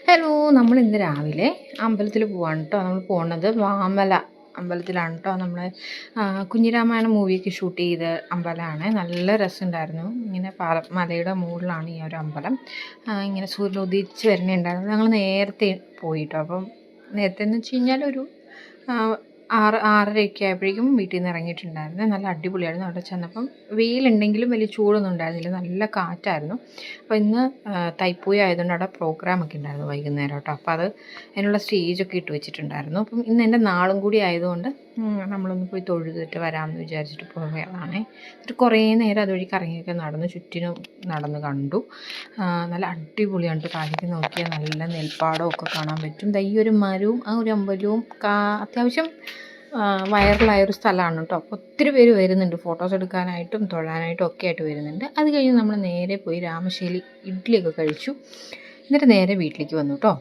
Hello, നമ്മൾ ഇന്ന് രാവിലെ അമ്പലത്തിൽ പോവാണ് കേട്ടോ. നമ്മൾ പോണത് വാമല അമ്പലത്തിലാണ് കേട്ടോ. നമ്മൾ കുഞ്ഞിരാമായണം മൂവിയൊക്കെ ഷൂട്ട് ചെയ്ത അമ്പലമാണ്. നല്ല രസമുണ്ടായിരുന്നു. ഇങ്ങനെ മലയുടെ മുകളിലാണ് ഈ ഒരു അമ്പലം. ഇങ്ങനെ സൂര്യൻ ഉദിച്ച് വരുന്നുണ്ടായിരുന്നു. ഞങ്ങൾ നേരത്തെ പോയിട്ടോ. അപ്പം നേരത്തെ എന്ന് വെച്ച് കഴിഞ്ഞാൽ ഒരു 6:30 ആയപ്പോഴേക്കും വീട്ടിൽ നിന്ന് ഇറങ്ങിയിട്ടുണ്ടായിരുന്നു. നല്ല അടിപൊളിയായിരുന്നു. അവിടെ ചെന്നപ്പം വെയിലുണ്ടെങ്കിലും വലിയ ചൂടൊന്നും ഉണ്ടായിരുന്നില്ല. നല്ല കാറ്റായിരുന്നു. അപ്പോൾ ഇന്ന് തൈപ്പൂയ ആയതുകൊണ്ട് അവിടെ പ്രോഗ്രാമൊക്കെ ഉണ്ടായിരുന്നു വൈകുന്നേരം കേട്ടോ. അപ്പോൾ അതിനുള്ള സ്റ്റേജൊക്കെ ഇട്ട് വെച്ചിട്ടുണ്ടായിരുന്നു. അപ്പം ഇന്ന് എൻ്റെ നാളും കൂടി ആയതുകൊണ്ട് നമ്മളൊന്ന് പോയി തൊഴുതിട്ട് വരാമെന്ന് വിചാരിച്ചിട്ട് പോയതാണേ. എന്നിട്ട് കുറേ നേരം അതുവഴി കറങ്ങിയൊക്കെ നടന്നു, ചുറ്റിനും നടന്ന് കണ്ടു. നല്ല അടിപൊളിയാണ് കേട്ടോ. താഴേക്ക് നോക്കിയാൽ നല്ല നെൽപ്പാടമൊക്കെ കാണാൻ പറ്റും. ഈ ഒരു മരവും ആ ഒരു അമ്പലവും അത്യാവശ്യം വൈറലായൊരു സ്ഥലമാണ് കേട്ടോ. അപ്പോൾ ഒത്തിരി പേര് വരുന്നുണ്ട് ഫോട്ടോസ് എടുക്കാനായിട്ടും തൊഴാനായിട്ടും ഒക്കെ ആയിട്ട് വരുന്നുണ്ട്. അത് കഴിഞ്ഞ് നമ്മൾ നേരെ പോയി രാമശ്ശേരി ഇഡ്ഡലിയൊക്കെ കഴിച്ചു. എന്നിട്ട് നേരെ വീട്ടിലേക്ക് വന്നു കേട്ടോ.